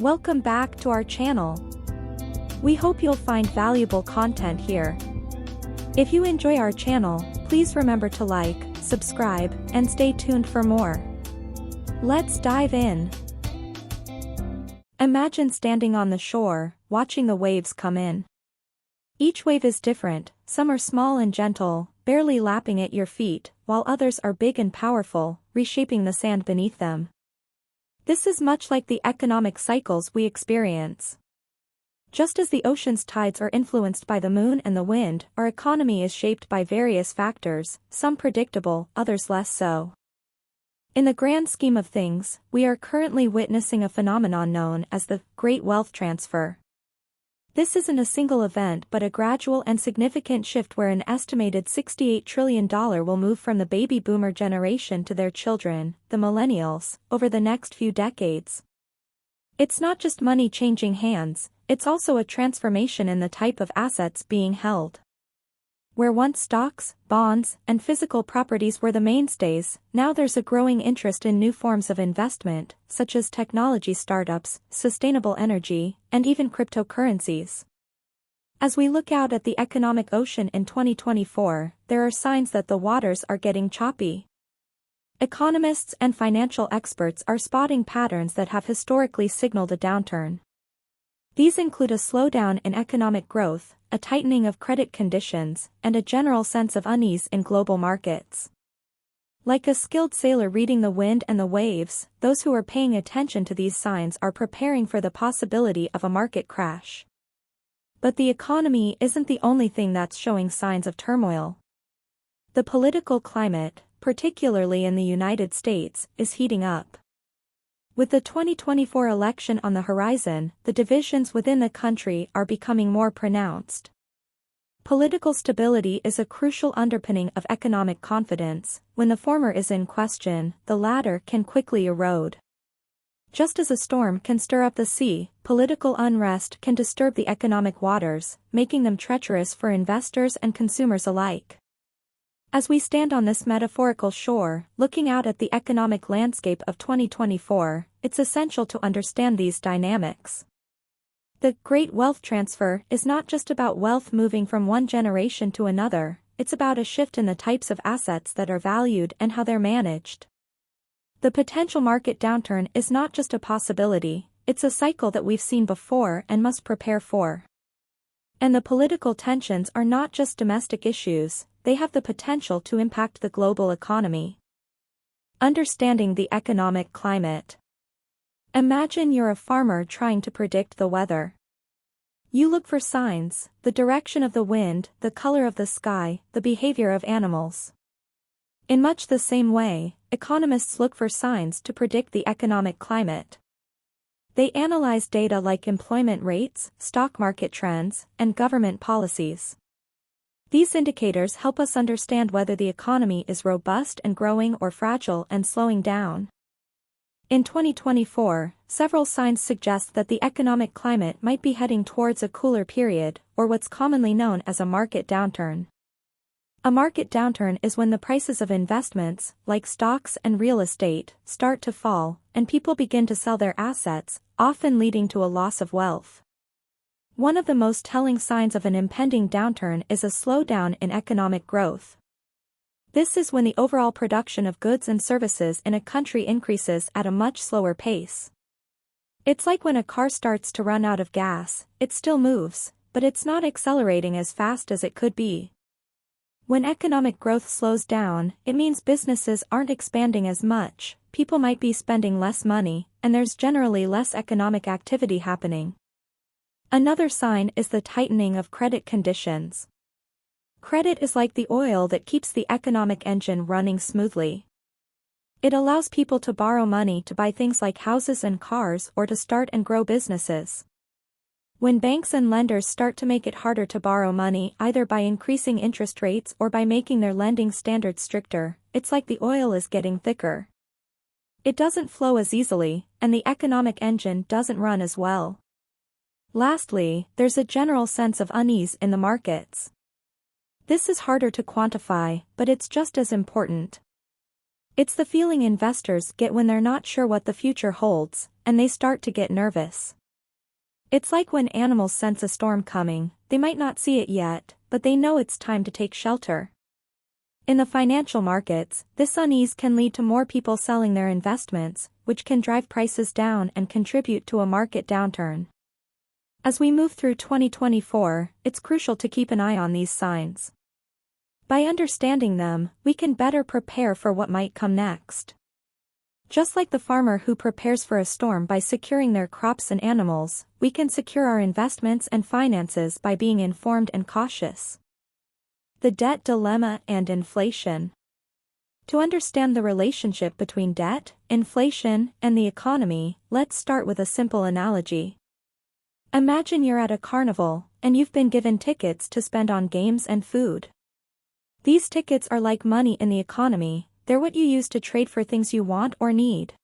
Welcome back to our channel. We hope you'll find valuable content here. If you enjoy our channel, please remember to like, subscribe, and stay tuned for more. Let's dive in. Imagine standing on the shore, watching the waves come in. Each wave is different, some are small and gentle, barely lapping at your feet, while others are big and powerful, reshaping the sand beneath them. This is much like the economic cycles we experience. Just as the ocean's tides are influenced by the moon and the wind, our economy is shaped by various factors, some predictable, others less so. In the grand scheme of things, we are currently witnessing a phenomenon known as the Great Wealth Transfer. This isn't a single event but a gradual and significant shift where an estimated $68 trillion will move from the baby boomer generation to their children, the millennials, over the next few decades. It's not just money changing hands, it's also a transformation in the type of assets being held. Where once stocks, bonds, and physical properties were the mainstays, now there's a growing interest in new forms of investment, such as technology startups, sustainable energy, and even cryptocurrencies. As we look out at the economic ocean in 2024, there are signs that the waters are getting choppy. Economists and financial experts are spotting patterns that have historically signaled a downturn. These include a slowdown in economic growth, a tightening of credit conditions, and a general sense of unease in global markets. Like a skilled sailor reading the wind and the waves, those who are paying attention to these signs are preparing for the possibility of a market crash. But the economy isn't the only thing that's showing signs of turmoil. The political climate, particularly in the United States, is heating up. With the 2024 election on the horizon, the divisions within the country are becoming more pronounced. Political stability is a crucial underpinning of economic confidence. When the former is in question, the latter can quickly erode. Just as a storm can stir up the sea, political unrest can disturb the economic waters, making them treacherous for investors and consumers alike. As we stand on this metaphorical shore, looking out at the economic landscape of 2024, it's essential to understand these dynamics. The Great Wealth Transfer is not just about wealth moving from one generation to another, it's about a shift in the types of assets that are valued and how they're managed. The potential market downturn is not just a possibility, it's a cycle that we've seen before and must prepare for. And the political tensions are not just domestic issues, they have the potential to impact the global economy. Understanding the economic climate. Imagine you're a farmer trying to predict the weather. You look for signs, the direction of the wind, the color of the sky, the behavior of animals. In much the same way, economists look for signs to predict the economic climate. They analyze data like employment rates, stock market trends, and government policies. These indicators help us understand whether the economy is robust and growing or fragile and slowing down. In 2024, several signs suggest that the economic climate might be heading towards a cooler period, or what's commonly known as a market downturn. A market downturn is when the prices of investments, like stocks and real estate, start to fall, and people begin to sell their assets, often leading to a loss of wealth. One of the most telling signs of an impending downturn is a slowdown in economic growth. This is when the overall production of goods and services in a country increases at a much slower pace. It's like when a car starts to run out of gas, it still moves, but it's not accelerating as fast as it could be. When economic growth slows down, it means businesses aren't expanding as much, people might be spending less money, and there's generally less economic activity happening. Another sign is the tightening of credit conditions. Credit is like the oil that keeps the economic engine running smoothly. It allows people to borrow money to buy things like houses and cars or to start and grow businesses. When banks and lenders start to make it harder to borrow money either by increasing interest rates or by making their lending standards stricter, it's like the oil is getting thicker. It doesn't flow as easily, and the economic engine doesn't run as well. Lastly, there's a general sense of unease in the markets. This is harder to quantify, but it's just as important. It's the feeling investors get when they're not sure what the future holds, and they start to get nervous. It's like when animals sense a storm coming, they might not see it yet, but they know it's time to take shelter. In the financial markets, this unease can lead to more people selling their investments, which can drive prices down and contribute to a market downturn. As we move through 2024, it's crucial to keep an eye on these signs. By understanding them, we can better prepare for what might come next. Just like the farmer who prepares for a storm by securing their crops and animals, we can secure our investments and finances by being informed and cautious. The debt dilemma and inflation. To understand the relationship between debt, inflation, and the economy, let's start with a simple analogy. Imagine you're at a carnival, and you've been given tickets to spend on games and food. These tickets are like money in the economy. They're what you use to trade for things you want or need.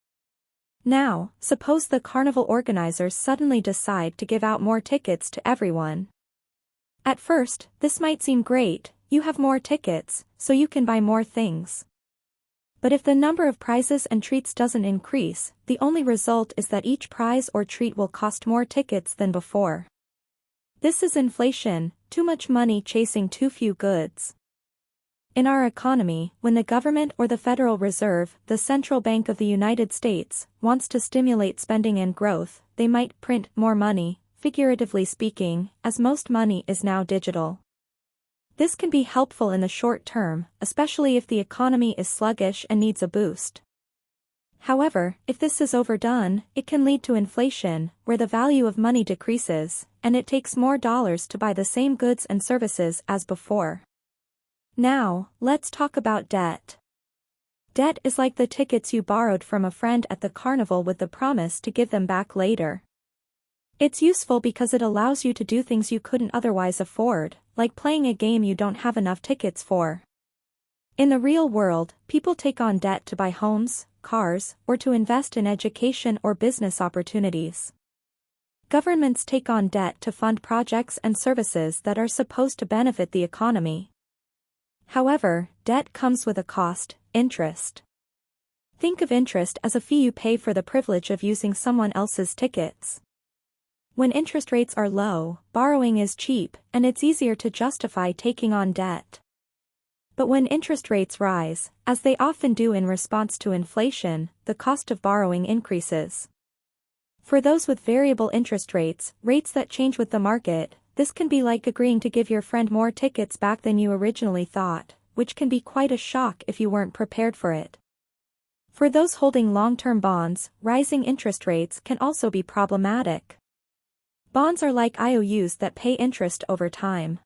Now, suppose the carnival organizers suddenly decide to give out more tickets to everyone. At first, this might seem great, you have more tickets, so you can buy more things. But if the number of prizes and treats doesn't increase, the only result is that each prize or treat will cost more tickets than before. This is inflation, too much money chasing too few goods. In our economy, when the government or the Federal Reserve, the Central Bank of the United States, wants to stimulate spending and growth, they might print more money, figuratively speaking, as most money is now digital. This can be helpful in the short term, especially if the economy is sluggish and needs a boost. However, if this is overdone, it can lead to inflation, where the value of money decreases, and it takes more dollars to buy the same goods and services as before. Now, let's talk about debt. Debt is like the tickets you borrowed from a friend at the carnival with the promise to give them back later. It's useful because it allows you to do things you couldn't otherwise afford, like playing a game you don't have enough tickets for. In the real world, people take on debt to buy homes, cars, or to invest in education or business opportunities. Governments take on debt to fund projects and services that are supposed to benefit the economy. However, debt comes with a cost, interest. Think of interest as a fee you pay for the privilege of using someone else's tickets. When interest rates are low, borrowing is cheap, and it's easier to justify taking on debt. But when interest rates rise, as they often do in response to inflation, the cost of borrowing increases. For those with variable interest rates that change with the market, this can be like agreeing to give your friend more tickets back than you originally thought, which can be quite a shock if you weren't prepared for it. For those holding long-term bonds, rising interest rates can also be problematic. Bonds are like IOUs that pay interest over time.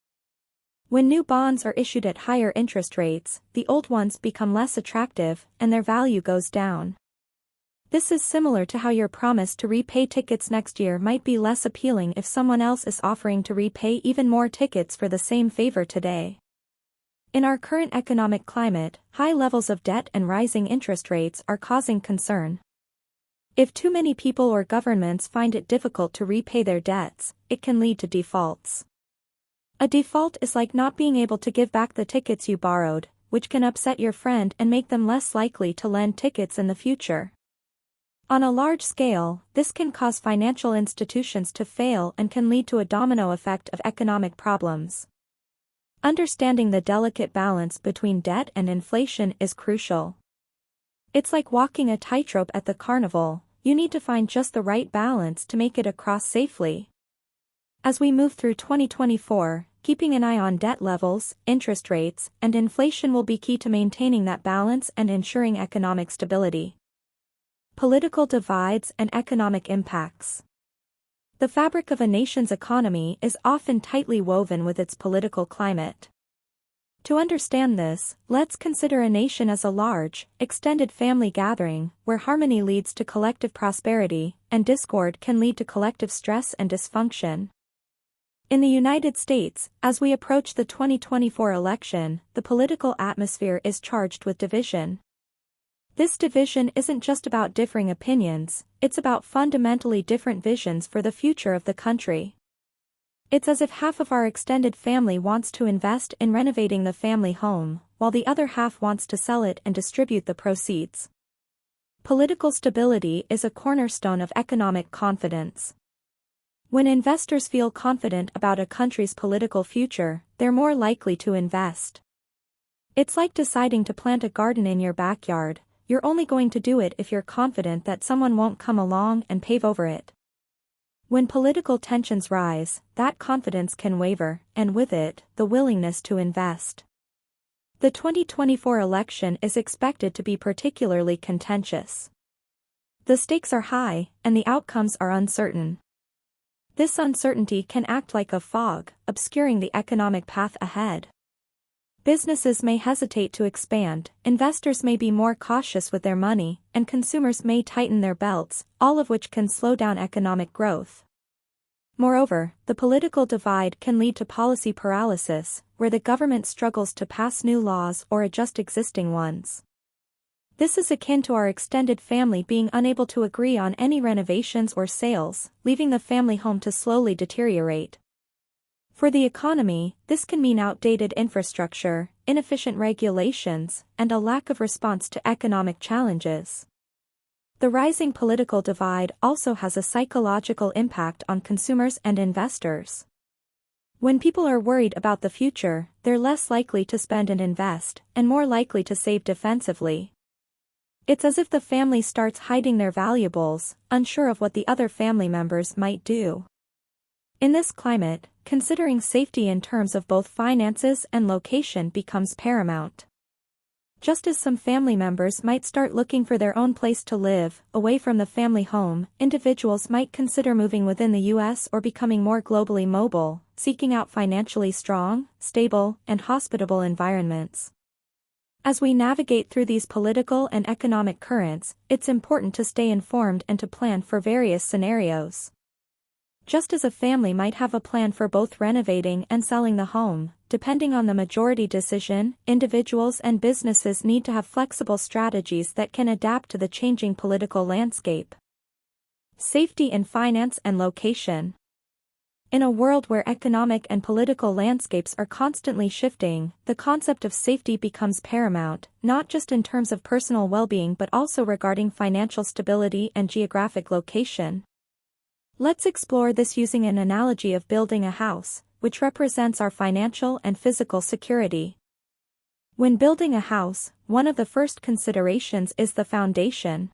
When new bonds are issued at higher interest rates, the old ones become less attractive, and their value goes down. This is similar to how your promise to repay tickets next year might be less appealing if someone else is offering to repay even more tickets for the same favor today. In our current economic climate, high levels of debt and rising interest rates are causing concern. If too many people or governments find it difficult to repay their debts, it can lead to defaults. A default is like not being able to give back the tickets you borrowed, which can upset your friend and make them less likely to lend tickets in the future. On a large scale, this can cause financial institutions to fail and can lead to a domino effect of economic problems. Understanding the delicate balance between debt and inflation is crucial. It's like walking a tightrope at the carnival, you need to find just the right balance to make it across safely. As we move through 2024, keeping an eye on debt levels, interest rates, and inflation will be key to maintaining that balance and ensuring economic stability. Political divides and economic impacts. The fabric of a nation's economy is often tightly woven with its political climate. To understand this, let's consider a nation as a large, extended family gathering, where harmony leads to collective prosperity, and discord can lead to collective stress and dysfunction. In the United States, as we approach the 2024 election, the political atmosphere is charged with division. This division isn't just about differing opinions, it's about fundamentally different visions for the future of the country. It's as if half of our extended family wants to invest in renovating the family home, while the other half wants to sell it and distribute the proceeds. Political stability is a cornerstone of economic confidence. When investors feel confident about a country's political future, they're more likely to invest. It's like deciding to plant a garden in your backyard. You're only going to do it if you're confident that someone won't come along and pave over it. When political tensions rise, that confidence can waver, and with it, the willingness to invest. The 2024 election is expected to be particularly contentious. The stakes are high, and the outcomes are uncertain. This uncertainty can act like a fog, obscuring the economic path ahead. Businesses may hesitate to expand, investors may be more cautious with their money, and consumers may tighten their belts, all of which can slow down economic growth. Moreover, the political divide can lead to policy paralysis, where the government struggles to pass new laws or adjust existing ones. This is akin to our extended family being unable to agree on any renovations or sales, leaving the family home to slowly deteriorate. For the economy, this can mean outdated infrastructure, inefficient regulations, and a lack of response to economic challenges. The rising political divide also has a psychological impact on consumers and investors. When people are worried about the future, they're less likely to spend and invest, and more likely to save defensively. It's as if the family starts hiding their valuables, unsure of what the other family members might do. In this climate, considering safety in terms of both finances and location becomes paramount. Just as some family members might start looking for their own place to live, away from the family home, individuals might consider moving within the U.S. or becoming more globally mobile, seeking out financially strong, stable, and hospitable environments. As we navigate through these political and economic currents, it's important to stay informed and to plan for various scenarios. Just as a family might have a plan for both renovating and selling the home, depending on the majority decision, individuals and businesses need to have flexible strategies that can adapt to the changing political landscape. Safety in finance and location. In a world where economic and political landscapes are constantly shifting, the concept of safety becomes paramount, not just in terms of personal well-being but also regarding financial stability and geographic location. Let's explore this using an analogy of building a house, which represents our financial and physical security. When building a house, one of the first considerations is the foundation.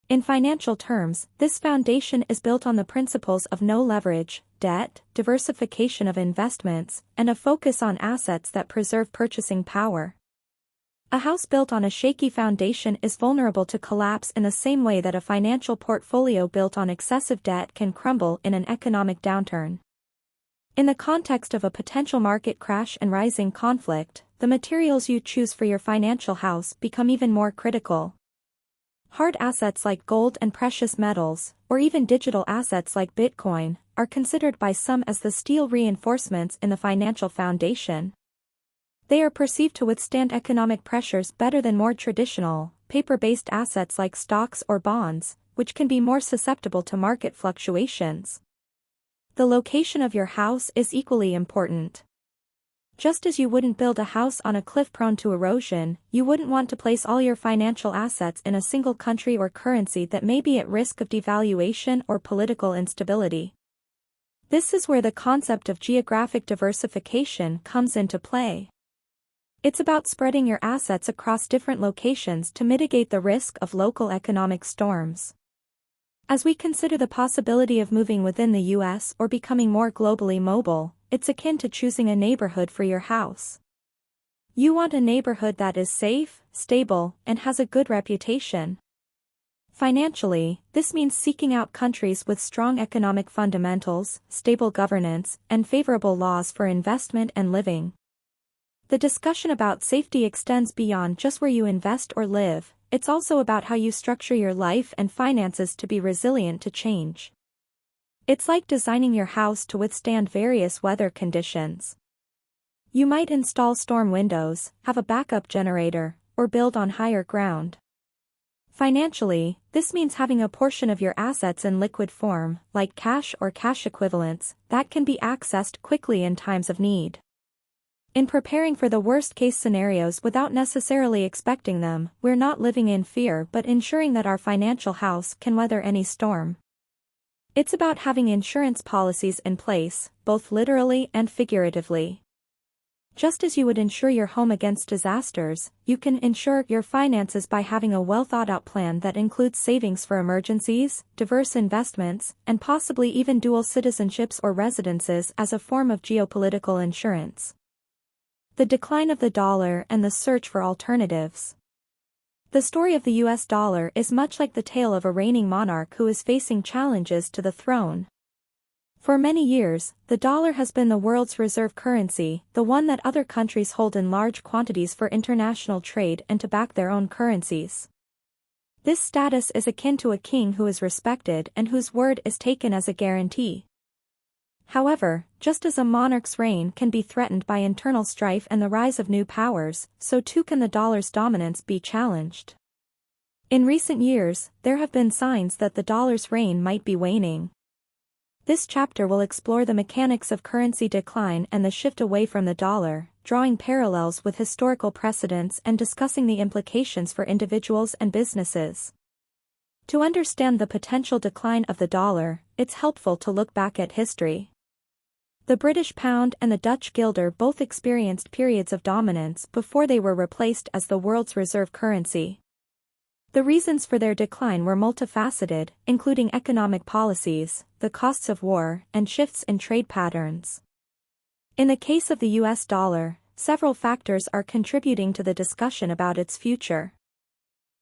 In financial terms, this foundation is built on the principles of no leverage, debt, diversification of investments, and a focus on assets that preserve purchasing power. A house built on a shaky foundation is vulnerable to collapse in the same way that a financial portfolio built on excessive debt can crumble in an economic downturn. In the context of a potential market crash and rising conflict, the materials you choose for your financial house become even more critical. Hard assets like gold and precious metals, or even digital assets like Bitcoin, are considered by some as the steel reinforcements in the financial foundation. They are perceived to withstand economic pressures better than more traditional, paper-based assets like stocks or bonds, which can be more susceptible to market fluctuations. The location of your house is equally important. Just as you wouldn't build a house on a cliff prone to erosion, you wouldn't want to place all your financial assets in a single country or currency that may be at risk of devaluation or political instability. This is where the concept of geographic diversification comes into play. It's about spreading your assets across different locations to mitigate the risk of local economic storms. As we consider the possibility of moving within the U.S. or becoming more globally mobile, it's akin to choosing a neighborhood for your house. You want a neighborhood that is safe, stable, and has a good reputation. Financially, this means seeking out countries with strong economic fundamentals, stable governance, and favorable laws for investment and living. The discussion about safety extends beyond just where you invest or live. It's also about how you structure your life and finances to be resilient to change. It's like designing your house to withstand various weather conditions. You might install storm windows, have a backup generator, or build on higher ground. Financially, this means having a portion of your assets in liquid form, like cash or cash equivalents, that can be accessed quickly in times of need. In preparing for the worst-case scenarios without necessarily expecting them, we're not living in fear but ensuring that our financial house can weather any storm. It's about having insurance policies in place, both literally and figuratively. Just as you would insure your home against disasters, you can insure your finances by having a well-thought-out plan that includes savings for emergencies, diverse investments, and possibly even dual citizenships or residences as a form of geopolitical insurance. The decline of the dollar and the search for alternatives. The story of the US dollar is much like the tale of a reigning monarch who is facing challenges to the throne. For many years, the dollar has been the world's reserve currency, the one that other countries hold in large quantities for international trade and to back their own currencies. This status is akin to a king who is respected and whose word is taken as a guarantee. However, just as a monarch's reign can be threatened by internal strife and the rise of new powers, so too can the dollar's dominance be challenged. In recent years, there have been signs that the dollar's reign might be waning. This chapter will explore the mechanics of currency decline and the shift away from the dollar, drawing parallels with historical precedents and discussing the implications for individuals and businesses. To understand the potential decline of the dollar, it's helpful to look back at history. The British pound and the Dutch guilder both experienced periods of dominance before they were replaced as the world's reserve currency. The reasons for their decline were multifaceted, including economic policies, the costs of war, and shifts in trade patterns. In the case of the US dollar, several factors are contributing to the discussion about its future.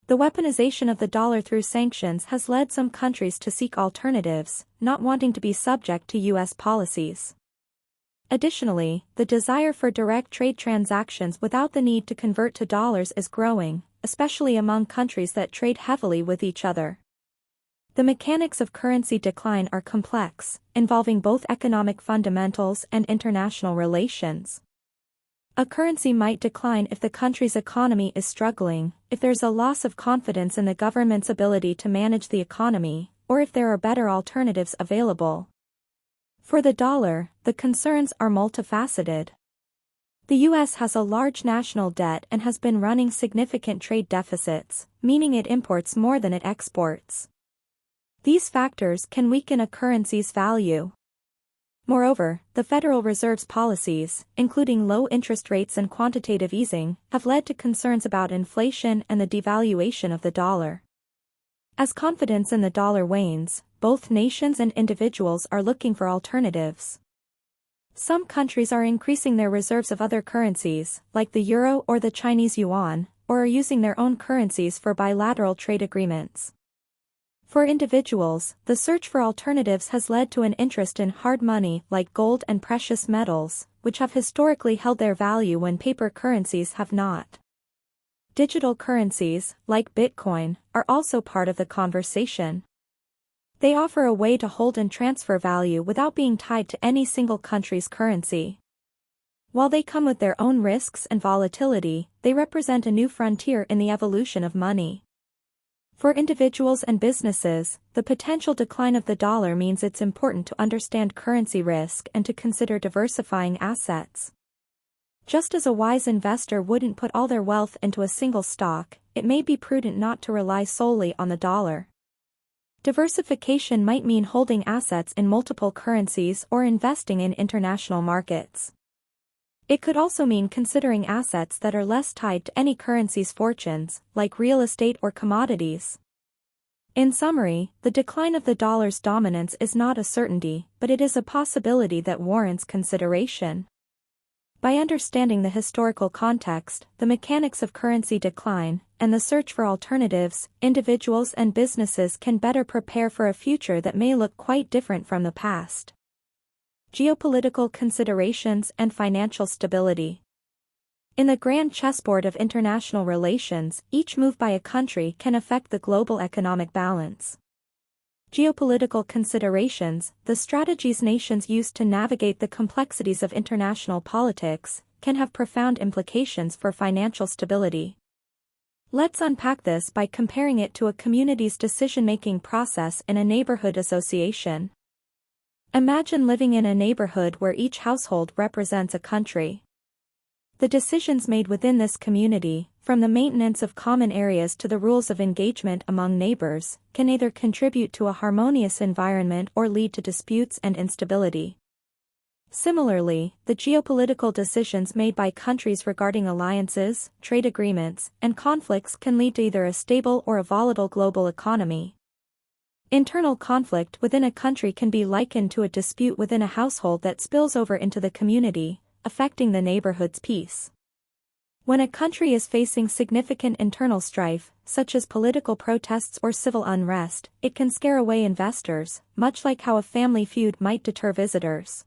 The weaponization of the dollar through sanctions has led some countries to seek alternatives, not wanting to be subject to US policies. Additionally, the desire for direct trade transactions without the need to convert to dollars is growing, especially among countries that trade heavily with each other. The mechanics of currency decline are complex, involving both economic fundamentals and international relations. A currency might decline if the country's economy is struggling, if there's a loss of confidence in the government's ability to manage the economy, or if there are better alternatives available. For the dollar, the concerns are multifaceted. The US has a large national debt and has been running significant trade deficits, meaning it imports more than it exports. These factors can weaken a currency's value. Moreover, the Federal Reserve's policies, including low interest rates and quantitative easing, have led to concerns about inflation and the devaluation of the dollar. As confidence in the dollar wanes, both nations and individuals are looking for alternatives. Some countries are increasing their reserves of other currencies, like the euro or the Chinese yuan, or are using their own currencies for bilateral trade agreements. For individuals, the search for alternatives has led to an interest in hard money like gold and precious metals, which have historically held their value when paper currencies have not. Digital currencies, like Bitcoin, are also part of the conversation. They offer a way to hold and transfer value without being tied to any single country's currency. While they come with their own risks and volatility, they represent a new frontier in the evolution of money. For individuals and businesses, the potential decline of the dollar means it's important to understand currency risk and to consider diversifying assets. Just as a wise investor wouldn't put all their wealth into a single stock, it may be prudent not to rely solely on the dollar. Diversification might mean holding assets in multiple currencies or investing in international markets. It could also mean considering assets that are less tied to any currency's fortunes, like real estate or commodities. In summary, the decline of the dollar's dominance is not a certainty, but it is a possibility that warrants consideration. By understanding the historical context, the mechanics of currency decline, and the search for alternatives, individuals and businesses can better prepare for a future that may look quite different from the past. Geopolitical considerations and financial stability. In the grand chessboard of international relations, each move by a country can affect the global economic balance. Geopolitical considerations, the strategies nations use to navigate the complexities of international politics, can have profound implications for financial stability. Let's unpack this by comparing it to a community's decision-making process in a neighborhood association. Imagine living in a neighborhood where each household represents a country. The decisions made within this community, from the maintenance of common areas to the rules of engagement among neighbors, can either contribute to a harmonious environment or lead to disputes and instability. Similarly, the geopolitical decisions made by countries regarding alliances, trade agreements, and conflicts can lead to either a stable or a volatile global economy. Internal conflict within a country can be likened to a dispute within a household that spills over into the community, affecting the neighborhood's peace. When a country is facing significant internal strife, such as political protests or civil unrest, it can scare away investors, much like how a family feud might deter visitors.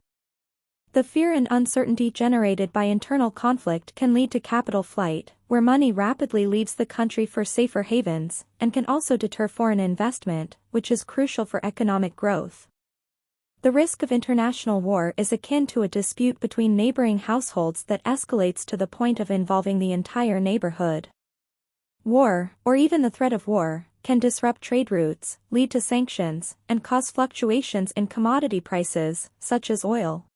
The fear and uncertainty generated by internal conflict can lead to capital flight, where money rapidly leaves the country for safer havens, and can also deter foreign investment, which is crucial for economic growth. The risk of international war is akin to a dispute between neighboring households that escalates to the point of involving the entire neighborhood. War, or even the threat of war, can disrupt trade routes, lead to sanctions, and cause fluctuations in commodity prices, such as oil.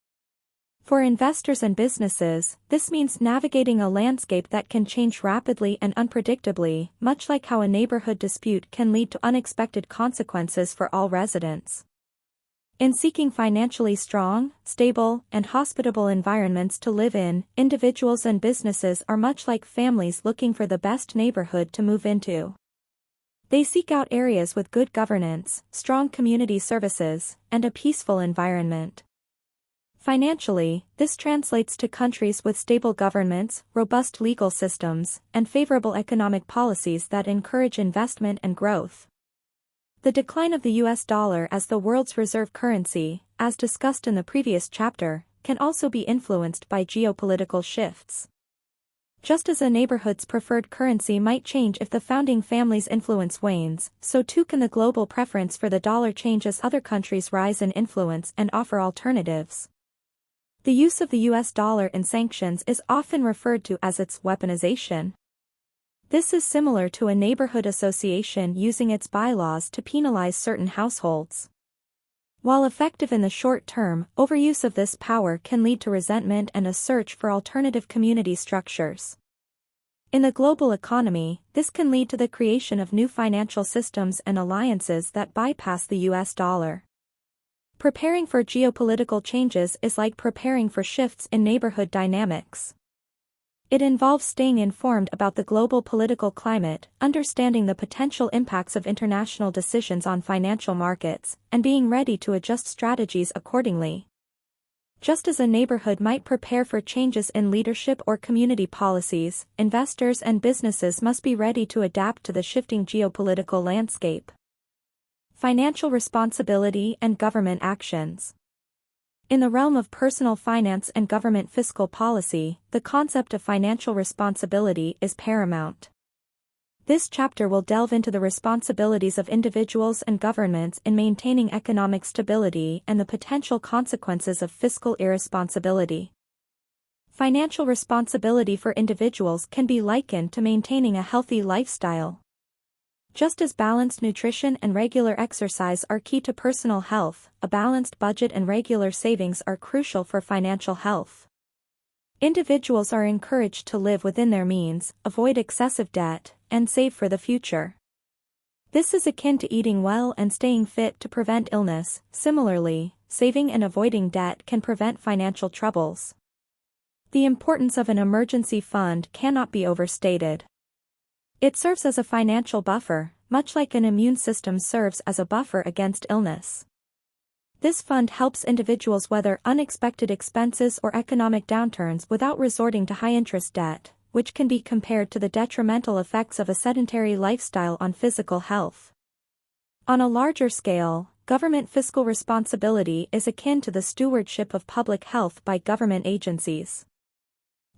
For investors and businesses, this means navigating a landscape that can change rapidly and unpredictably, much like how a neighborhood dispute can lead to unexpected consequences for all residents. In seeking financially strong, stable, and hospitable environments to live in, individuals and businesses are much like families looking for the best neighborhood to move into. They seek out areas with good governance, strong community services, and a peaceful environment. Financially, this translates to countries with stable governments, robust legal systems, and favorable economic policies that encourage investment and growth. The decline of the US dollar as the world's reserve currency, as discussed in the previous chapter, can also be influenced by geopolitical shifts. Just as a neighborhood's preferred currency might change if the founding family's influence wanes, so too can the global preference for the dollar change as other countries rise in influence and offer alternatives. The use of the US dollar in sanctions is often referred to as its weaponization. This is similar to a neighborhood association using its bylaws to penalize certain households. While effective in the short term, overuse of this power can lead to resentment and a search for alternative community structures. In the global economy, this can lead to the creation of new financial systems and alliances that bypass the US dollar. Preparing for geopolitical changes is like preparing for shifts in neighborhood dynamics. It involves staying informed about the global political climate, understanding the potential impacts of international decisions on financial markets, and being ready to adjust strategies accordingly. Just as a neighborhood might prepare for changes in leadership or community policies, investors and businesses must be ready to adapt to the shifting geopolitical landscape. Financial responsibility and government actions. In the realm of personal finance and government fiscal policy, the concept of financial responsibility is paramount. This chapter will delve into the responsibilities of individuals and governments in maintaining economic stability and the potential consequences of fiscal irresponsibility. Financial responsibility for individuals can be likened to maintaining a healthy lifestyle. Just as balanced nutrition and regular exercise are key to personal health, a balanced budget and regular savings are crucial for financial health. Individuals are encouraged to live within their means, avoid excessive debt, and save for the future. This is akin to eating well and staying fit to prevent illness. Similarly, saving and avoiding debt can prevent financial troubles. The importance of an emergency fund cannot be overstated. It serves as a financial buffer, much like an immune system serves as a buffer against illness. This fund helps individuals weather unexpected expenses or economic downturns without resorting to high-interest debt, which can be compared to the detrimental effects of a sedentary lifestyle on physical health. On a larger scale, government fiscal responsibility is akin to the stewardship of public health by government agencies.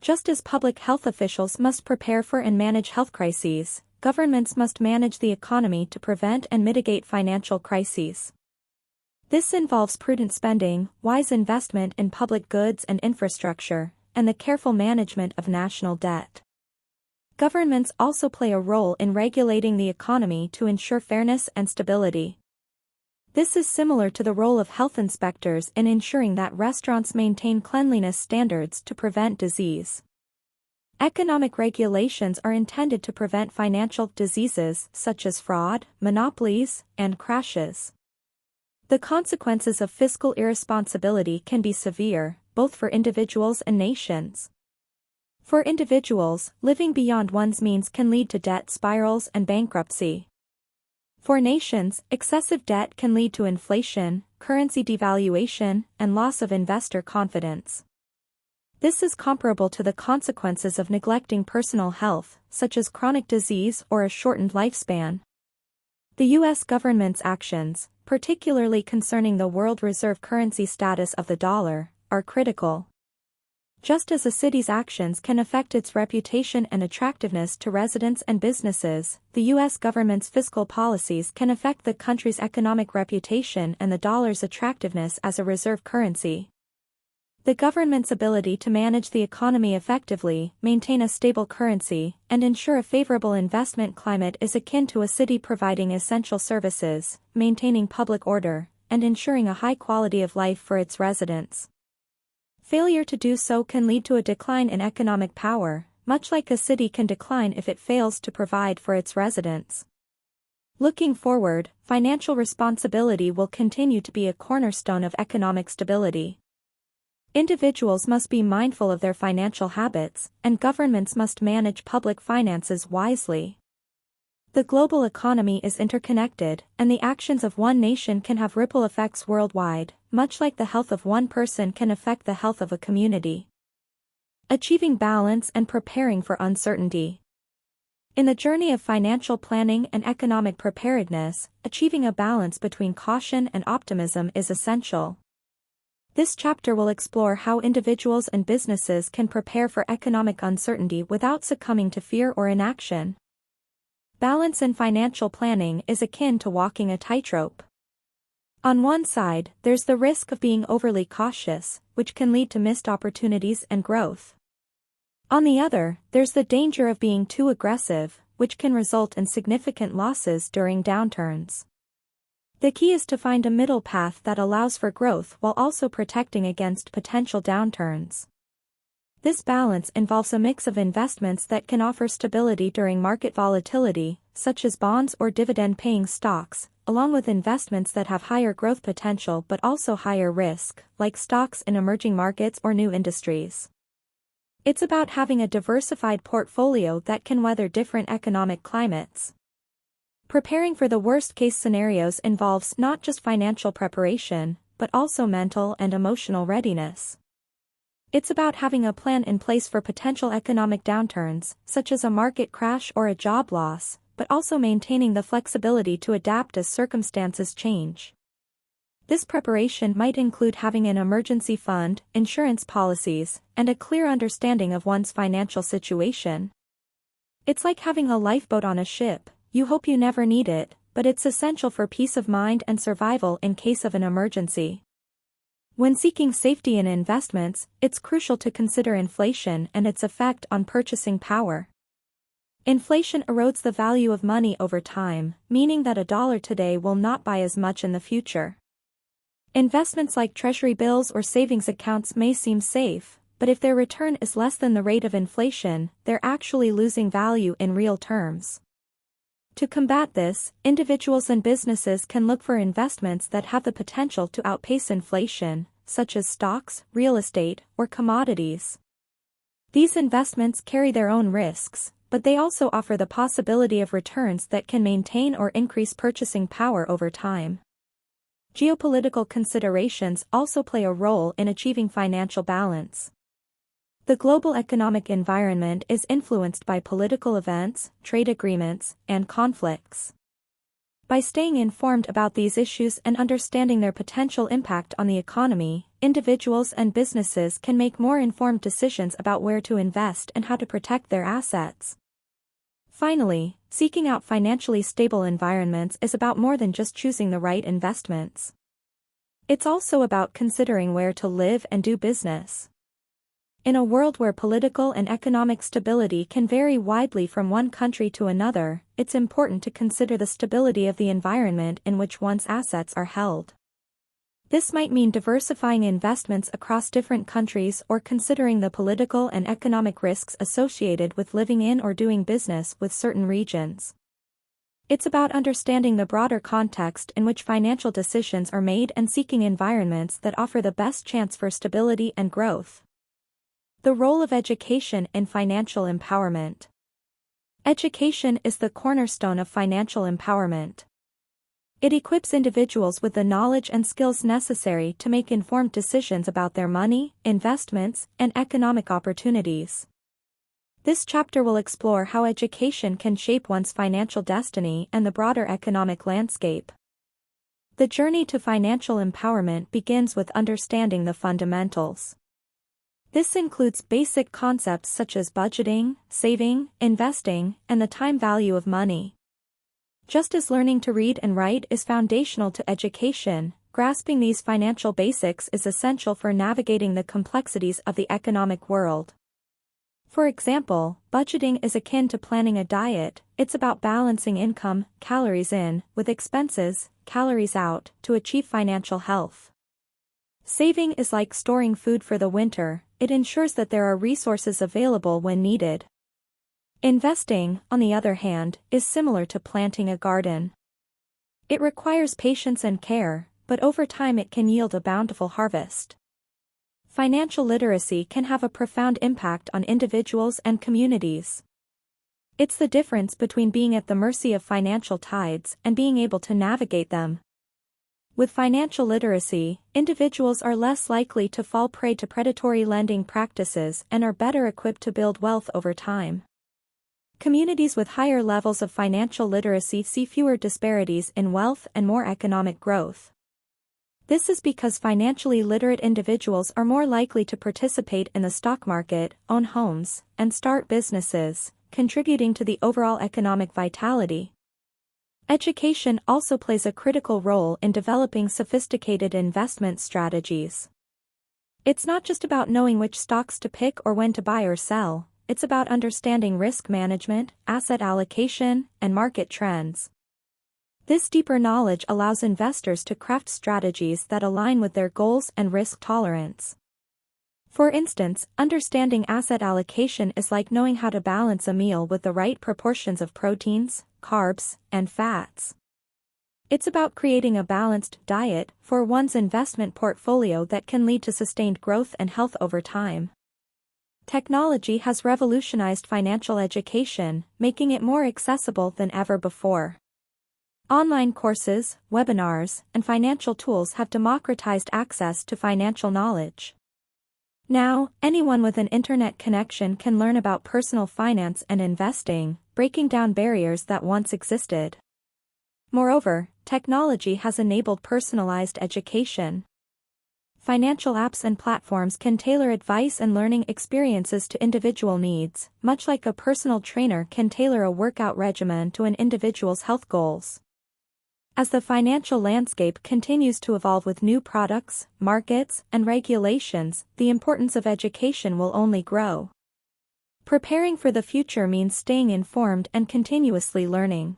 Just as public health officials must prepare for and manage health crises, governments must manage the economy to prevent and mitigate financial crises. This involves prudent spending, wise investment in public goods and infrastructure, and the careful management of national debt. Governments also play a role in regulating the economy to ensure fairness and stability. This is similar to the role of health inspectors in ensuring that restaurants maintain cleanliness standards to prevent disease. Economic regulations are intended to prevent financial diseases such as fraud, monopolies, and crashes. The consequences of fiscal irresponsibility can be severe, both for individuals and nations. For individuals, living beyond one's means can lead to debt spirals and bankruptcy. For nations, excessive debt can lead to inflation, currency devaluation, and loss of investor confidence. This is comparable to the consequences of neglecting personal health, such as chronic disease or a shortened lifespan. The U.S. government's actions, particularly concerning the world reserve currency status of the dollar, are critical. Just as a city's actions can affect its reputation and attractiveness to residents and businesses, the U.S. government's fiscal policies can affect the country's economic reputation and the dollar's attractiveness as a reserve currency. The government's ability to manage the economy effectively, maintain a stable currency, and ensure a favorable investment climate is akin to a city providing essential services, maintaining public order, and ensuring a high quality of life for its residents. Failure to do so can lead to a decline in economic power, much like a city can decline if it fails to provide for its residents. Looking forward, financial responsibility will continue to be a cornerstone of economic stability. Individuals must be mindful of their financial habits, and governments must manage public finances wisely. The global economy is interconnected, and the actions of one nation can have ripple effects worldwide, much like the health of one person can affect the health of a community. Achieving balance and preparing for uncertainty. In the journey of financial planning and economic preparedness, achieving a balance between caution and optimism is essential. This chapter will explore how individuals and businesses can prepare for economic uncertainty without succumbing to fear or inaction. Balance in financial planning is akin to walking a tightrope. On one side, there's the risk of being overly cautious, which can lead to missed opportunities and growth. On the other, there's the danger of being too aggressive, which can result in significant losses during downturns. The key is to find a middle path that allows for growth while also protecting against potential downturns. This balance involves a mix of investments that can offer stability during market volatility, such as bonds or dividend-paying stocks, along with investments that have higher growth potential but also higher risk, like stocks in emerging markets or new industries. It's about having a diversified portfolio that can weather different economic climates. Preparing for the worst-case scenarios involves not just financial preparation, but also mental and emotional readiness. It's about having a plan in place for potential economic downturns, such as a market crash or a job loss, but also maintaining the flexibility to adapt as circumstances change. This preparation might include having an emergency fund, insurance policies, and a clear understanding of one's financial situation. It's like having a lifeboat on a ship. You hope you never need it, but it's essential for peace of mind and survival in case of an emergency. When seeking safety in investments, it's crucial to consider inflation and its effect on purchasing power. Inflation erodes the value of money over time, meaning that a dollar today will not buy as much in the future. Investments like treasury bills or savings accounts may seem safe, but if their return is less than the rate of inflation, they're actually losing value in real terms. To combat this, individuals and businesses can look for investments that have the potential to outpace inflation, such as stocks, real estate, or commodities. These investments carry their own risks, but they also offer the possibility of returns that can maintain or increase purchasing power over time. Geopolitical considerations also play a role in achieving financial balance. The global economic environment is influenced by political events, trade agreements, and conflicts. By staying informed about these issues and understanding their potential impact on the economy, individuals and businesses can make more informed decisions about where to invest and how to protect their assets. Finally, seeking out financially stable environments is about more than just choosing the right investments. It's also about considering where to live and do business. In a world where political and economic stability can vary widely from one country to another, it's important to consider the stability of the environment in which one's assets are held. This might mean diversifying investments across different countries or considering the political and economic risks associated with living in or doing business with certain regions. It's about understanding the broader context in which financial decisions are made and seeking environments that offer the best chance for stability and growth. The role of education in financial empowerment. Education is the cornerstone of financial empowerment. It equips individuals with the knowledge and skills necessary to make informed decisions about their money, investments, and economic opportunities. This chapter will explore how education can shape one's financial destiny and the broader economic landscape. The journey to financial empowerment begins with understanding the fundamentals. This includes basic concepts such as budgeting, saving, investing, and the time value of money. Just as learning to read and write is foundational to education, grasping these financial basics is essential for navigating the complexities of the economic world. For example, budgeting is akin to planning a diet. It's about balancing income, calories in, with expenses, calories out, to achieve financial health. Saving is like storing food for the winter. It ensures that there are resources available when needed. Investing, on the other hand, is similar to planting a garden. It requires patience and care, but over time it can yield a bountiful harvest. Financial literacy can have a profound impact on individuals and communities. It's the difference between being at the mercy of financial tides and being able to navigate them. With financial literacy, individuals are less likely to fall prey to predatory lending practices and are better equipped to build wealth over time. Communities with higher levels of financial literacy see fewer disparities in wealth and more economic growth. This is because financially literate individuals are more likely to participate in the stock market, own homes, and start businesses, contributing to the overall economic vitality. Education also plays a critical role in developing sophisticated investment strategies. It's not just about knowing which stocks to pick or when to buy or sell. It's about understanding risk management, asset allocation, and market trends. This deeper knowledge allows investors to craft strategies that align with their goals and risk tolerance. For instance, understanding asset allocation is like knowing how to balance a meal with the right proportions of proteins, carbs, and fats. It's about creating a balanced diet for one's investment portfolio that can lead to sustained growth and health over time. Technology has revolutionized financial education, making it more accessible than ever before. Online courses, webinars, and financial tools have democratized access to financial knowledge. Now, anyone with an internet connection can learn about personal finance and investing, breaking down barriers that once existed. Moreover, technology has enabled personalized education. Financial apps and platforms can tailor advice and learning experiences to individual needs, much like a personal trainer can tailor a workout regimen to an individual's health goals. As the financial landscape continues to evolve with new products, markets, and regulations, the importance of education will only grow. Preparing for the future means staying informed and continuously learning.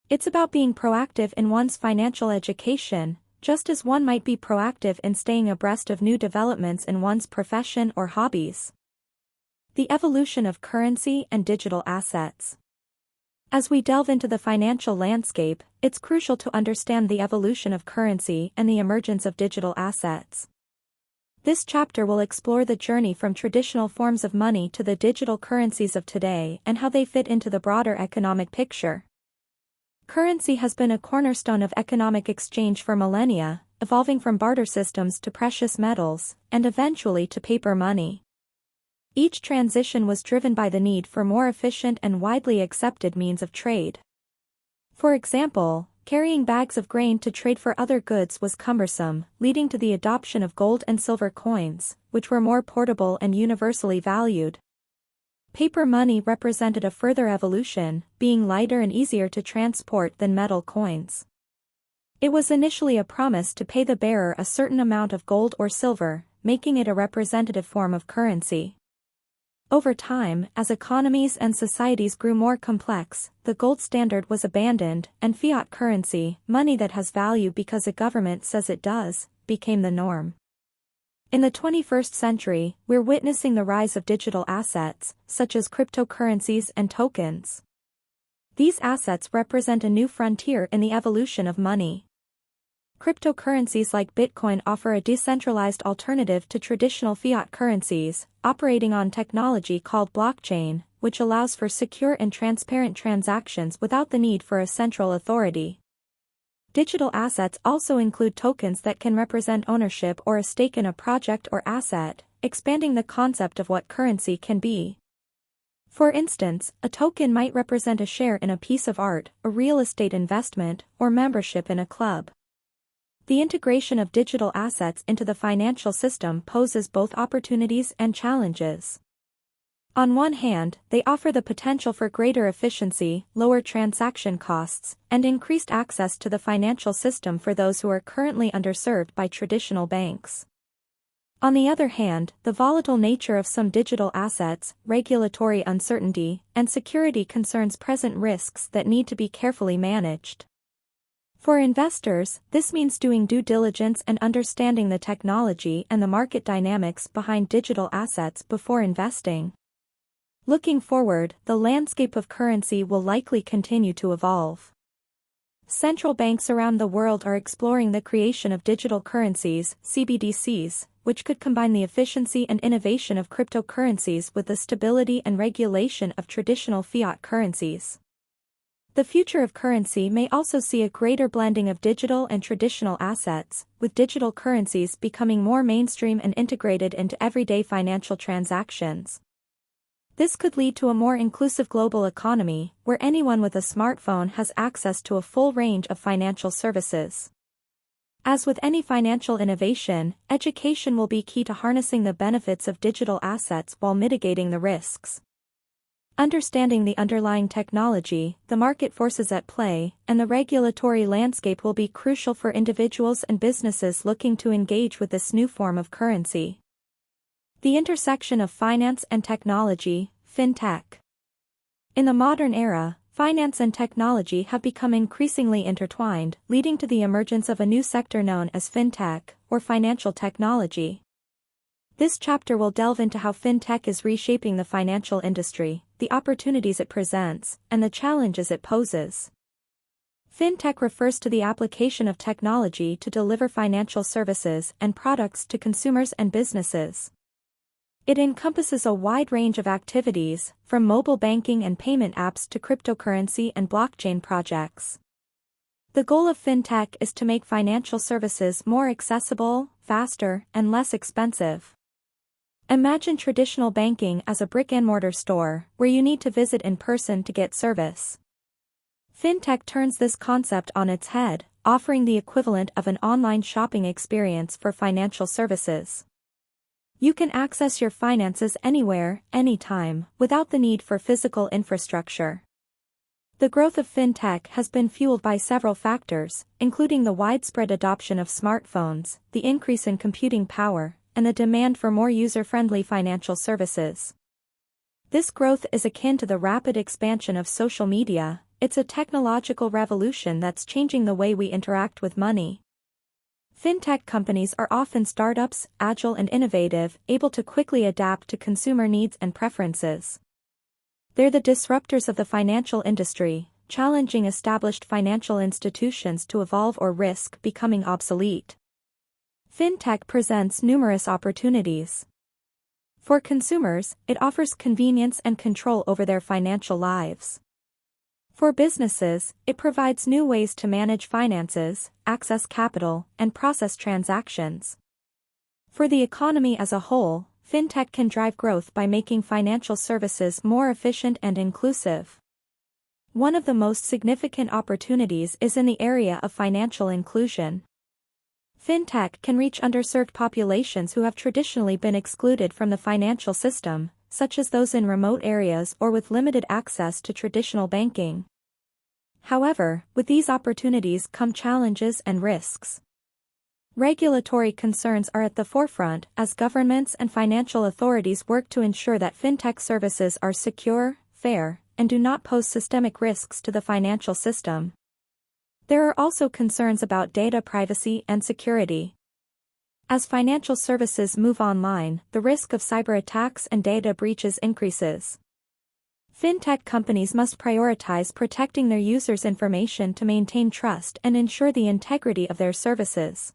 It's about being proactive in one's financial education, just as one might be proactive in staying abreast of new developments in one's profession or hobbies. The evolution of currency and digital assets. As we delve into the financial landscape, it's crucial to understand the evolution of currency and the emergence of digital assets. This chapter will explore the journey from traditional forms of money to the digital currencies of today and how they fit into the broader economic picture. Currency has been a cornerstone of economic exchange for millennia, evolving from barter systems to precious metals, and eventually to paper money. Each transition was driven by the need for more efficient and widely accepted means of trade. For example, carrying bags of grain to trade for other goods was cumbersome, leading to the adoption of gold and silver coins, which were more portable and universally valued. Paper money represented a further evolution, being lighter and easier to transport than metal coins. It was initially a promise to pay the bearer a certain amount of gold or silver, making it a representative form of currency. Over time, as economies and societies grew more complex, the gold standard was abandoned, and fiat currency, money that has value because a government says it does, became the norm. In the 21st century, we're witnessing the rise of digital assets, such as cryptocurrencies and tokens. These assets represent a new frontier in the evolution of money. Cryptocurrencies like Bitcoin offer a decentralized alternative to traditional fiat currencies, operating on technology called blockchain, which allows for secure and transparent transactions without the need for a central authority. Digital assets also include tokens that can represent ownership or a stake in a project or asset, expanding the concept of what currency can be. For instance, a token might represent a share in a piece of art, a real estate investment, or membership in a club. The integration of digital assets into the financial system poses both opportunities and challenges. On one hand, they offer the potential for greater efficiency, lower transaction costs, and increased access to the financial system for those who are currently underserved by traditional banks. On the other hand, the volatile nature of some digital assets, regulatory uncertainty, and security concerns present risks that need to be carefully managed. For investors, this means doing due diligence and understanding the technology and the market dynamics behind digital assets before investing. Looking forward, the landscape of currency will likely continue to evolve. Central banks around the world are exploring the creation of digital currencies, CBDCs, which could combine the efficiency and innovation of cryptocurrencies with the stability and regulation of traditional fiat currencies. The future of currency may also see a greater blending of digital and traditional assets, with digital currencies becoming more mainstream and integrated into everyday financial transactions. This could lead to a more inclusive global economy, where anyone with a smartphone has access to a full range of financial services. As with any financial innovation, education will be key to harnessing the benefits of digital assets while mitigating the risks. Understanding the underlying technology, the market forces at play, and the regulatory landscape will be crucial for individuals and businesses looking to engage with this new form of currency. The intersection of finance and technology, fintech. In the modern era, finance and technology have become increasingly intertwined, leading to the emergence of a new sector known as fintech, or financial technology. This chapter will delve into how fintech is reshaping the financial industry, the opportunities it presents, and the challenges it poses. Fintech refers to the application of technology to deliver financial services and products to consumers and businesses. It encompasses a wide range of activities, from mobile banking and payment apps to cryptocurrency and blockchain projects. The goal of fintech is to make financial services more accessible, faster, and less expensive. Imagine traditional banking as a brick-and-mortar store, where you need to visit in person to get service. Fintech turns this concept on its head, offering the equivalent of an online shopping experience for financial services. You can access your finances anywhere, anytime, without the need for physical infrastructure. The growth of fintech has been fueled by several factors, including the widespread adoption of smartphones, the increase in computing power, and the demand for more user-friendly financial services. This growth is akin to the rapid expansion of social media. It's a technological revolution that's changing the way we interact with money. Fintech companies are often startups, agile and innovative, able to quickly adapt to consumer needs and preferences. They're the disruptors of the financial industry, challenging established financial institutions to evolve or risk becoming obsolete. Fintech presents numerous opportunities. For consumers, it offers convenience and control over their financial lives. For businesses, it provides new ways to manage finances, access capital, and process transactions. For the economy as a whole, fintech can drive growth by making financial services more efficient and inclusive. One of the most significant opportunities is in the area of financial inclusion. Fintech can reach underserved populations who have traditionally been excluded from the financial system, such as those in remote areas or with limited access to traditional banking. However, with these opportunities come challenges and risks. Regulatory concerns are at the forefront as governments and financial authorities work to ensure that fintech services are secure, fair, and do not pose systemic risks to the financial system. There are also concerns about data privacy and security. As financial services move online, the risk of cyber attacks and data breaches increases. Fintech companies must prioritize protecting their users' information to maintain trust and ensure the integrity of their services.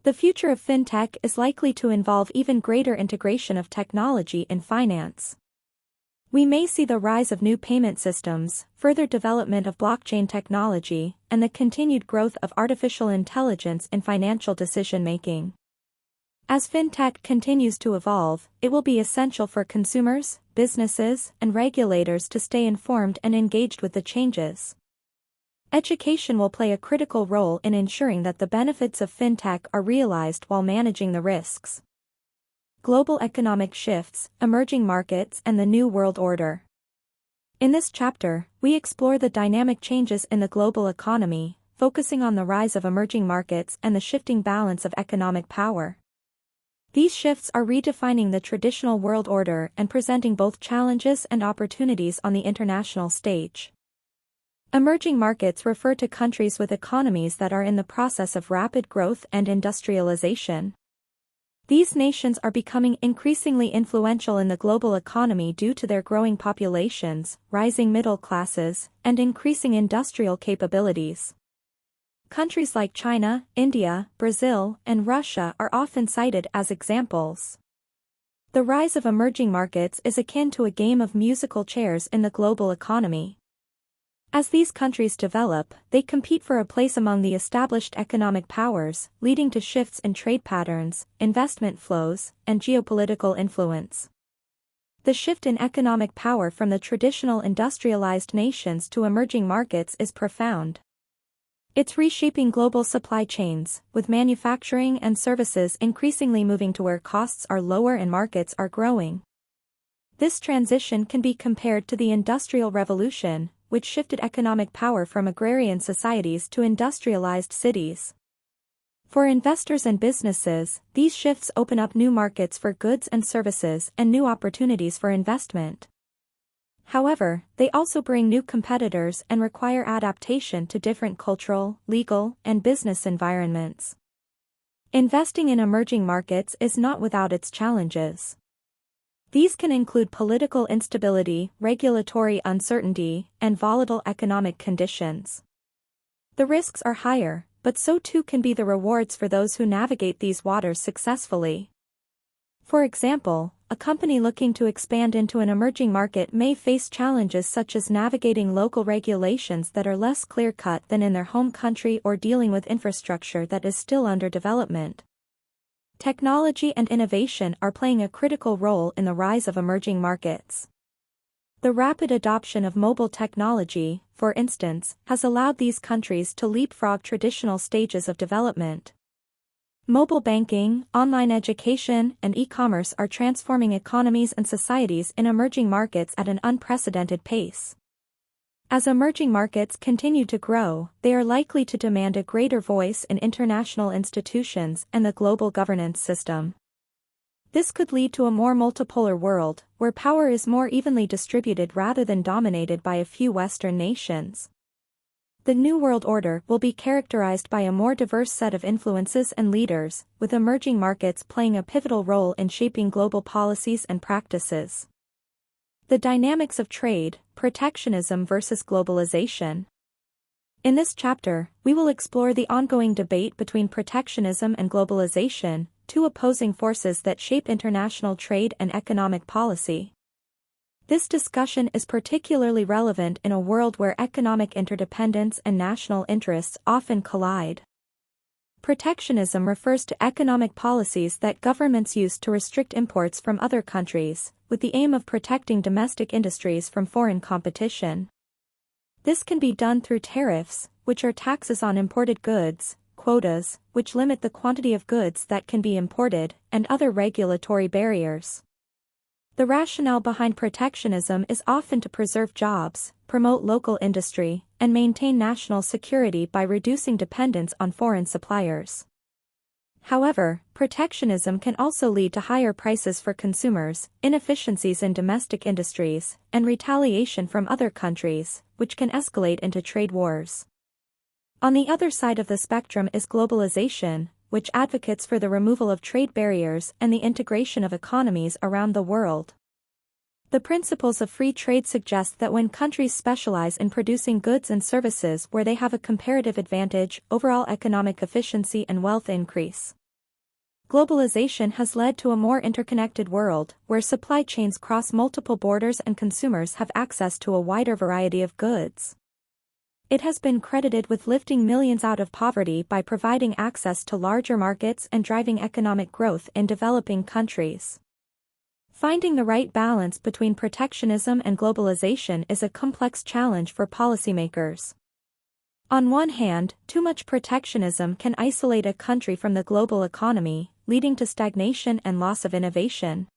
The future of fintech is likely to involve even greater integration of technology in finance. We may see the rise of new payment systems, further development of blockchain technology, and the continued growth of artificial intelligence in financial decision-making. As fintech continues to evolve, it will be essential for consumers, businesses, and regulators to stay informed and engaged with the changes. Education will play a critical role in ensuring that the benefits of fintech are realized while managing the risks. Global economic shifts, emerging markets, and the New World Order. In this chapter, we explore the dynamic changes in the global economy, focusing on the rise of emerging markets and the shifting balance of economic power. These shifts are redefining the traditional world order and presenting both challenges and opportunities on the international stage. Emerging markets refer to countries with economies that are in the process of rapid growth and industrialization. These nations are becoming increasingly influential in the global economy due to their growing populations, rising middle classes, and increasing industrial capabilities. Countries like China, India, Brazil, and Russia are often cited as examples. The rise of emerging markets is akin to a game of musical chairs in the global economy. As these countries develop, they compete for a place among the established economic powers, leading to shifts in trade patterns, investment flows, and geopolitical influence. The shift in economic power from the traditional industrialized nations to emerging markets is profound. It's reshaping global supply chains, with manufacturing and services increasingly moving to where costs are lower and markets are growing. This transition can be compared to the Industrial Revolution, which shifted economic power from agrarian societies to industrialized cities. For investors and businesses, these shifts open up new markets for goods and services and new opportunities for investment. However, they also bring new competitors and require adaptation to different cultural, legal, and business environments. Investing in emerging markets is not without its challenges. These can include political instability, regulatory uncertainty, and volatile economic conditions. The risks are higher, but so too can be the rewards for those who navigate these waters successfully. For example, a company looking to expand into an emerging market may face challenges such as navigating local regulations that are less clear-cut than in their home country or dealing with infrastructure that is still under development. Technology and innovation are playing a critical role in the rise of emerging markets. The rapid adoption of mobile technology, for instance, has allowed these countries to leapfrog traditional stages of development. Mobile banking, online education, and e-commerce are transforming economies and societies in emerging markets at an unprecedented pace. As emerging markets continue to grow, they are likely to demand a greater voice in international institutions and the global governance system. This could lead to a more multipolar world, where power is more evenly distributed rather than dominated by a few Western nations. The New World Order will be characterized by a more diverse set of influences and leaders, with emerging markets playing a pivotal role in shaping global policies and practices. The dynamics of trade, protectionism versus globalization. In this chapter, we will explore the ongoing debate between protectionism and globalization, two opposing forces that shape international trade and economic policy. This discussion is particularly relevant in a world where economic interdependence and national interests often collide. Protectionism refers to economic policies that governments use to restrict imports from other countries, with the aim of protecting domestic industries from foreign competition. This can be done through tariffs, which are taxes on imported goods, quotas, which limit the quantity of goods that can be imported, and other regulatory barriers. The rationale behind protectionism is often to preserve jobs, promote local industry, and maintain national security by reducing dependence on foreign suppliers. However, protectionism can also lead to higher prices for consumers, inefficiencies in domestic industries, and retaliation from other countries, which can escalate into trade wars. On the other side of the spectrum is globalization, which advocates for the removal of trade barriers and the integration of economies around the world. The principles of free trade suggest that when countries specialize in producing goods and services where they have a comparative advantage, overall economic efficiency and wealth increase. Globalization has led to a more interconnected world, where supply chains cross multiple borders and consumers have access to a wider variety of goods. It has been credited with lifting millions out of poverty by providing access to larger markets and driving economic growth in developing countries. Finding the right balance between protectionism and globalization is a complex challenge for policymakers. On one hand, too much protectionism can isolate a country from the global economy, leading to stagnation and loss of innovation.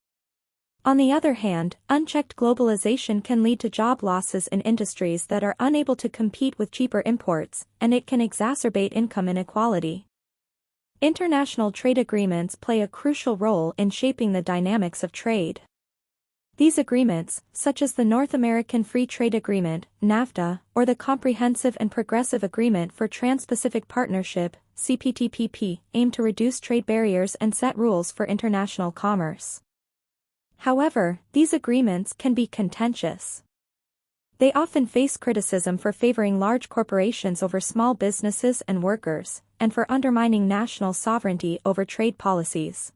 On the other hand, unchecked globalization can lead to job losses in industries that are unable to compete with cheaper imports, and it can exacerbate income inequality. International trade agreements play a crucial role in shaping the dynamics of trade. These agreements, such as the North American Free Trade Agreement, NAFTA, or the Comprehensive and Progressive Agreement for Trans-Pacific Partnership, CPTPP, aim to reduce trade barriers and set rules for international commerce. However, these agreements can be contentious. They often face criticism for favoring large corporations over small businesses and workers, and for undermining national sovereignty over trade policies.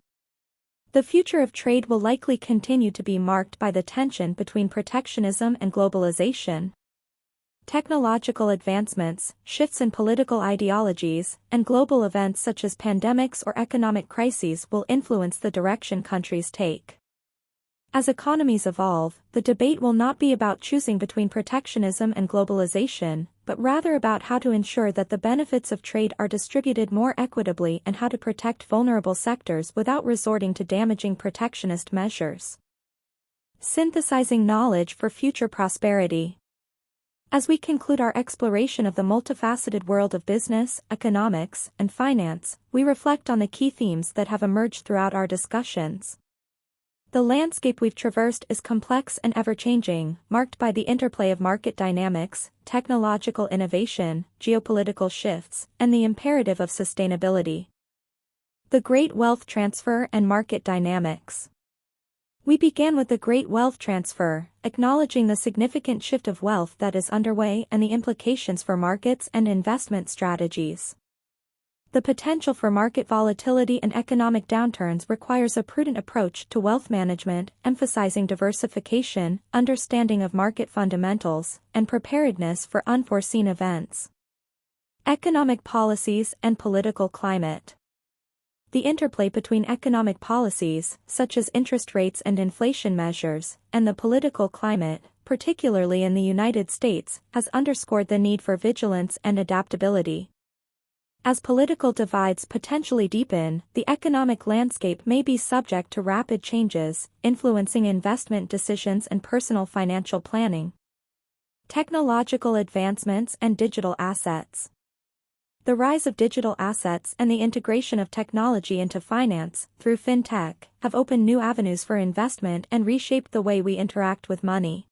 The future of trade will likely continue to be marked by the tension between protectionism and globalization. Technological advancements, shifts in political ideologies, and global events such as pandemics or economic crises will influence the direction countries take. As economies evolve, the debate will not be about choosing between protectionism and globalization, but rather about how to ensure that the benefits of trade are distributed more equitably and how to protect vulnerable sectors without resorting to damaging protectionist measures. Synthesizing knowledge for future prosperity. As we conclude our exploration of the multifaceted world of business, economics, and finance, we reflect on the key themes that have emerged throughout our discussions. The landscape we've traversed is complex and ever-changing, marked by the interplay of market dynamics, technological innovation, geopolitical shifts, and the imperative of sustainability. The Great Wealth Transfer and Market Dynamics. We began with the Great Wealth Transfer, acknowledging the significant shift of wealth that is underway and the implications for markets and investment strategies. The potential for market volatility and economic downturns requires a prudent approach to wealth management, emphasizing diversification, understanding of market fundamentals, and preparedness for unforeseen events. Economic policies and political climate. The interplay between economic policies, such as interest rates and inflation measures, and the political climate, particularly in the United States, has underscored the need for vigilance and adaptability. As political divides potentially deepen, the economic landscape may be subject to rapid changes, influencing investment decisions and personal financial planning. Technological advancements and digital assets. The rise of digital assets and the integration of technology into finance, through fintech, have opened new avenues for investment and reshaped the way we interact with money.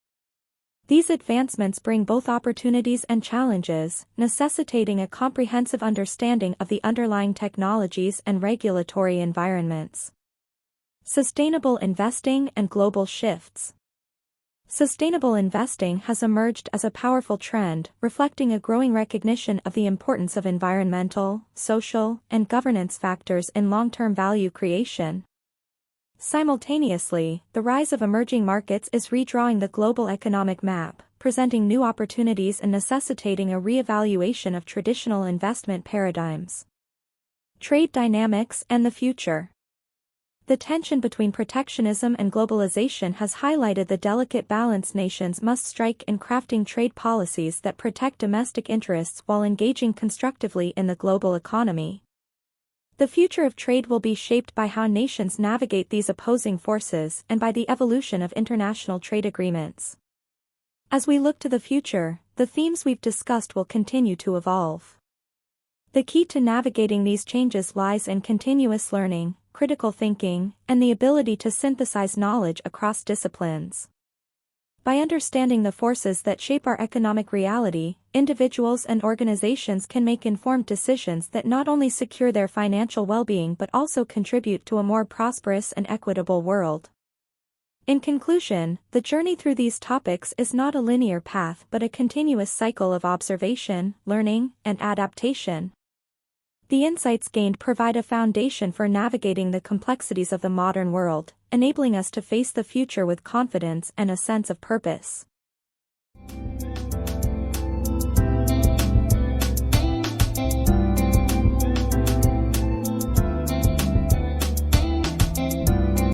These advancements bring both opportunities and challenges, necessitating a comprehensive understanding of the underlying technologies and regulatory environments. Sustainable investing and global shifts. Sustainable investing has emerged as a powerful trend, reflecting a growing recognition of the importance of environmental, social, and governance factors in long-term value creation. Simultaneously, the rise of emerging markets is redrawing the global economic map, presenting new opportunities and necessitating a re-evaluation of traditional investment paradigms. Trade dynamics and the future. The tension between protectionism and globalization has highlighted the delicate balance nations must strike in crafting trade policies that protect domestic interests while engaging constructively in the global economy. The future of trade will be shaped by how nations navigate these opposing forces and by the evolution of international trade agreements. As we look to the future, the themes we've discussed will continue to evolve. The key to navigating these changes lies in continuous learning, critical thinking, and the ability to synthesize knowledge across disciplines. By understanding the forces that shape our economic reality, individuals and organizations can make informed decisions that not only secure their financial well-being but also contribute to a more prosperous and equitable world. In conclusion, the journey through these topics is not a linear path but a continuous cycle of observation, learning, and adaptation. The insights gained provide a foundation for navigating the complexities of the modern world, enabling us to face the future with confidence and a sense of purpose.